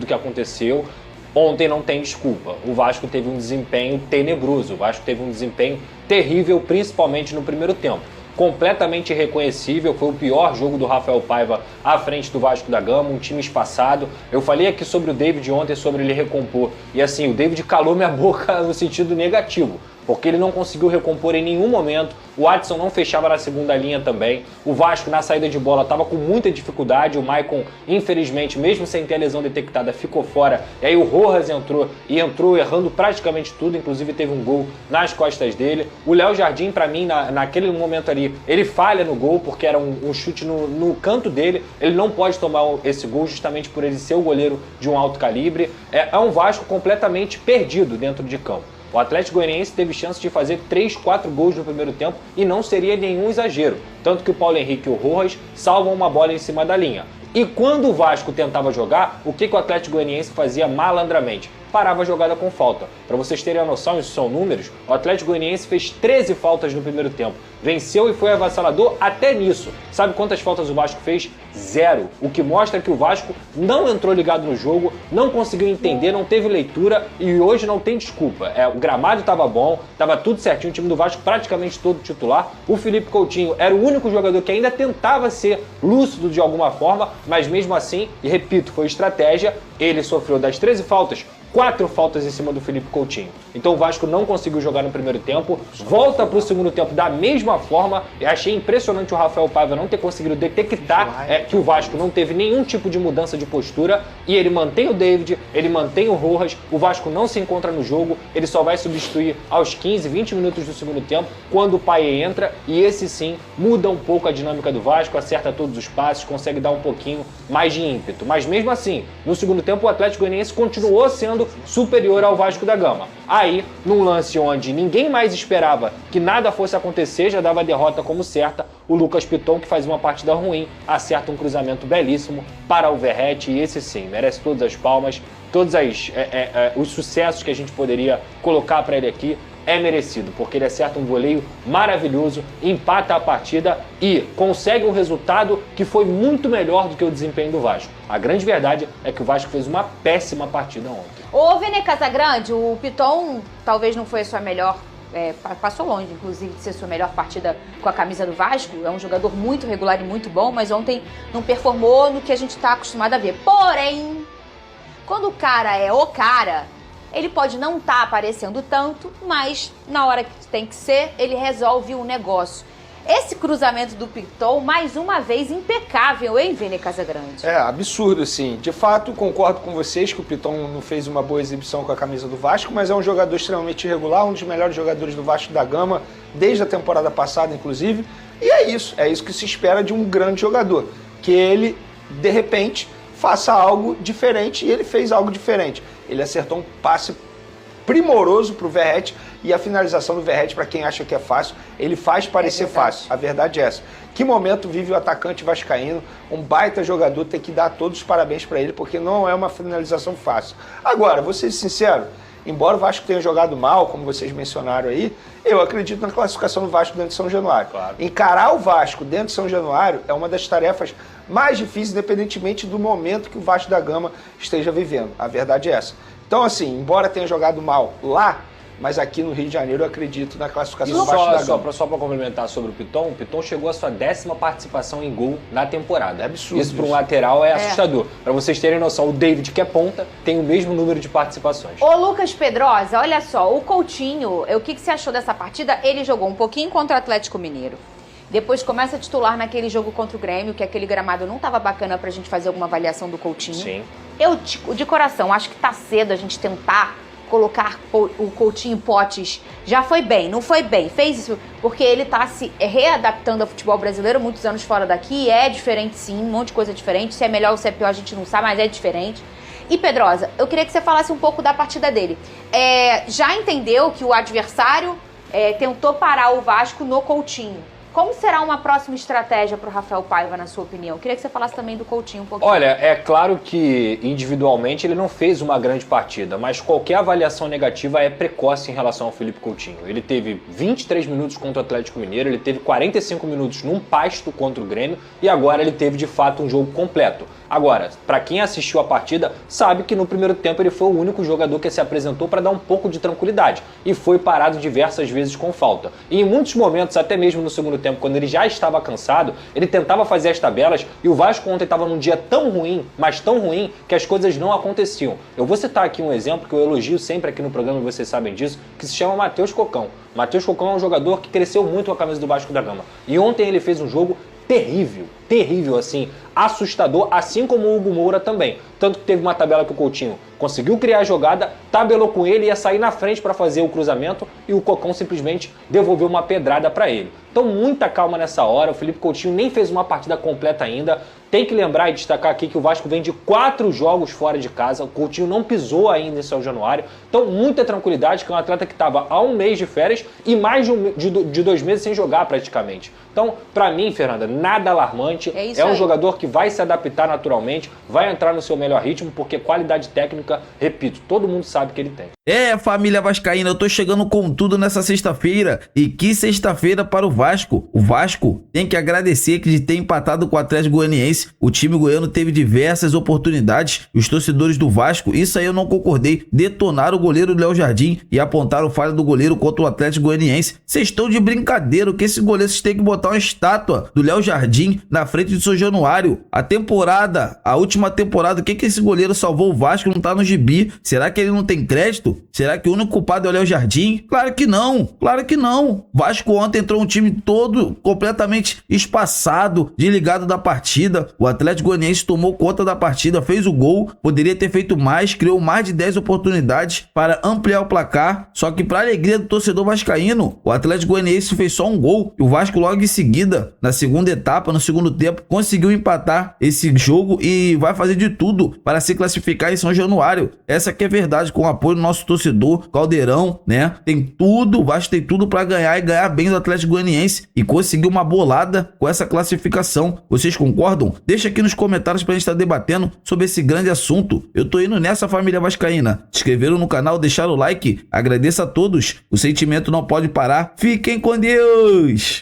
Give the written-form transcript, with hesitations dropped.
que aconteceu. Ontem não tem desculpa. O Vasco teve um desempenho tenebroso, o Vasco teve um desempenho terrível, principalmente no primeiro tempo. Completamente irreconhecível, foi o pior jogo do Rafael Paiva à frente do Vasco da Gama, um time espaçado. Eu falei aqui sobre o David ontem, sobre ele recompor, e assim, o David calou minha boca no sentido negativo, porque ele não conseguiu recompor em nenhum momento. O Adson não fechava na segunda linha também. O Vasco, na saída de bola, estava com muita dificuldade. O Maicon, infelizmente, mesmo sem ter a lesão detectada, ficou fora. E aí o Rojas entrou errando praticamente tudo. Inclusive teve um gol nas costas dele. O Léo Jardim, para mim, naquele momento ali, ele falha no gol, porque era um chute no canto dele. Ele não pode tomar esse gol justamente por ele ser o goleiro de um alto calibre. É um Vasco completamente perdido dentro de campo. O Atlético Goianiense teve chance de fazer 3, 4 gols no primeiro tempo e não seria nenhum exagero. Tanto que o Paulo Henrique e o Rojas salvam uma bola em cima da linha. E quando o Vasco tentava jogar, o que o Atlético Goianiense fazia malandramente? Parava a jogada com falta. Para vocês terem a noção, isso são números, o Atlético Goianiense fez 13 faltas no primeiro tempo. Venceu e foi avassalador até nisso. Sabe quantas faltas o Vasco fez? 0. O que mostra que o Vasco não entrou ligado no jogo, não conseguiu entender, não teve leitura e hoje não tem desculpa. O gramado estava bom, estava tudo certinho, o time do Vasco praticamente todo titular. O Felipe Coutinho era o único jogador que ainda tentava ser lúcido de alguma forma, mas mesmo assim, e repito, foi estratégia, ele sofreu das 13 faltas, 4 faltas em cima do Felipe Coutinho. Então o Vasco não conseguiu jogar no primeiro tempo, volta para o segundo tempo da mesma forma. Eu achei impressionante o Rafael Paiva não ter conseguido detectar que o Vasco não teve nenhum tipo de mudança de postura e ele mantém o David, ele mantém o Rojas, o Vasco não se encontra no jogo, ele só vai substituir aos 15, 20 minutos do segundo tempo, quando o Payet entra e esse sim muda um pouco a dinâmica do Vasco, acerta todos os passes, consegue dar um pouquinho mais de ímpeto. Mas mesmo assim, no segundo tempo o Atlético Goianiense continuou sendo superior ao Vasco da Gama. Aí, num lance onde ninguém mais esperava que nada fosse acontecer, já dava a derrota como certa, o Lucas Piton, que faz uma partida ruim, acerta um cruzamento belíssimo para o Verratti, e esse sim, merece todas as palmas, todos os sucessos que a gente poderia colocar para ele aqui, é merecido, porque ele acerta um voleio maravilhoso, empata a partida e consegue um resultado que foi muito melhor do que o desempenho do Vasco. A grande verdade é que o Vasco fez uma péssima partida ontem. Ô, Vene Casagrande, o Piton talvez não foi a sua melhor, passou longe, inclusive, de ser sua melhor partida com a camisa do Vasco. É um jogador muito regular e muito bom, mas ontem não performou no que a gente está acostumado a ver. Porém, quando o cara é o cara, ele pode não estar aparecendo tanto, mas na hora que tem que ser, ele resolve o negócio. Esse cruzamento do Piton, mais uma vez, impecável, hein, Vene Casagrande? Absurdo, sim. De fato, concordo com vocês que o Piton não fez uma boa exibição com a camisa do Vasco, mas é um jogador extremamente irregular, um dos melhores jogadores do Vasco da Gama, desde a temporada passada, inclusive. E é isso que se espera de um grande jogador, que ele, de repente, faça algo diferente, e ele fez algo diferente. Ele acertou um passe primoroso para o Verratti, e a finalização do Verratti, para quem acha que é fácil, ele faz parecer fácil. A verdade é essa. Que momento vive o atacante vascaíno, um baita jogador, tem que dar todos os parabéns para ele, porque não é uma finalização fácil. Agora, vou ser sincero, embora o Vasco tenha jogado mal, como vocês mencionaram aí, eu acredito na classificação do Vasco dentro de São Januário. Claro. Encarar o Vasco dentro de São Januário é uma das tarefas mais difíceis, independentemente do momento que o Vasco da Gama esteja vivendo. A verdade é essa. Então, assim, embora tenha jogado mal lá, mas aqui no Rio de Janeiro eu acredito na classificação do Vasco da Gama. Só para complementar sobre o Piton chegou à sua 10ª participação em gol na temporada. É absurdo. Isso para um lateral é assustador. Para vocês terem noção, o David, que é ponta, tem o mesmo número de participações. Ô, Lucas Pedrosa, olha só, o Coutinho, o que você achou dessa partida? Ele jogou um pouquinho contra o Atlético Mineiro. Depois começa a titular naquele jogo contra o Grêmio, que aquele gramado não estava bacana pra gente fazer alguma avaliação do Coutinho. Sim. Eu, de coração, acho que tá cedo a gente tentar colocar o Coutinho Potes. Já foi bem, não foi bem. Fez isso porque ele tá se readaptando ao futebol brasileiro, muitos anos fora daqui. É diferente sim, um monte de coisa diferente. Se é melhor ou se é pior a gente não sabe, mas é diferente. E Pedrosa, eu queria que você falasse um pouco da partida dele. Já entendeu que o adversário tentou parar o Vasco no Coutinho. Como será uma próxima estratégia para o Rafael Paiva, na sua opinião? Eu queria que você falasse também do Coutinho um pouquinho. Olha, é claro que individualmente ele não fez uma grande partida, mas qualquer avaliação negativa é precoce em relação ao Felipe Coutinho. Ele teve 23 minutos contra o Atlético Mineiro, ele teve 45 minutos num pasto contra o Grêmio e agora ele teve de fato um jogo completo. Agora, para quem assistiu a partida, sabe que no primeiro tempo ele foi o único jogador que se apresentou para dar um pouco de tranquilidade e foi parado diversas vezes com falta. E em muitos momentos, até mesmo no segundo tempo, quando ele já estava cansado, ele tentava fazer as tabelas e o Vasco ontem estava num dia tão ruim, mas tão ruim, que as coisas não aconteciam. Eu vou citar aqui um exemplo que eu elogio sempre aqui no programa, e vocês sabem disso, que se chama Matheus Cocão. Matheus Cocão é um jogador que cresceu muito com a camisa do Vasco da Gama. E ontem ele fez um jogo terrível, assim, assustador, assim como o Hugo Moura também. Tanto que teve uma tabela que o Coutinho conseguiu criar a jogada, tabelou com ele, ia sair na frente para fazer o cruzamento e o Cocão simplesmente devolveu uma pedrada para ele. Então muita calma nessa hora, o Felipe Coutinho nem fez uma partida completa ainda. Tem que lembrar e destacar aqui que o Vasco vem de 4 jogos fora de casa, o Coutinho não pisou ainda em São Januário, então muita tranquilidade, que é um atleta que estava há um mês de férias e mais de 2 meses sem jogar praticamente. Então, para mim, Fernanda, nada alarmante, é um jogador que vai se adaptar naturalmente, vai entrar no seu melhor ritmo, porque qualidade técnica, repito, todo mundo sabe que ele tem. Família vascaína, eu tô chegando com tudo nessa sexta-feira, e que sexta-feira para o Vasco. O Vasco tem que agradecer que de ter empatado com o Atlético Goianiense. O time goiano teve diversas oportunidades, os torcedores do Vasco, isso aí eu não concordei, detonaram o goleiro Léo Jardim e apontaram falha do goleiro contra o Atlético Goianiense. Vocês estão de brincadeira, que esse goleiro, vocês têm que botar uma estátua do Léo Jardim na frente de São Januário. A última temporada, o que esse goleiro salvou o Vasco não tá no gibi? Será que ele não tem crédito? Será que o único culpado é o Léo Jardim? Claro que não. Vasco ontem entrou um time todo completamente espaçado, desligado da partida. O Atlético Goianiense tomou conta da partida, fez o gol, poderia ter feito mais, criou mais de 10 oportunidades para ampliar o placar, só que para alegria do torcedor vascaíno, o Atlético Goianiense fez só um gol e o Vasco logo em seguida, na segunda etapa, no segundo tempo, conseguiu empatar esse jogo e vai fazer de tudo para se classificar em São Januário. Essa que é verdade, com o apoio do nosso torcedor, Caldeirão, né? Tem tudo, o Vasco tem tudo para ganhar e ganhar bem do Atlético Goianiense e conseguir uma bolada com essa classificação. Vocês concordam? Deixa aqui nos comentários pra gente estar debatendo sobre esse grande assunto. Eu tô indo nessa, família vascaína. Se inscreveram no canal, deixaram o like. Agradeço a todos. O sentimento não pode parar. Fiquem com Deus!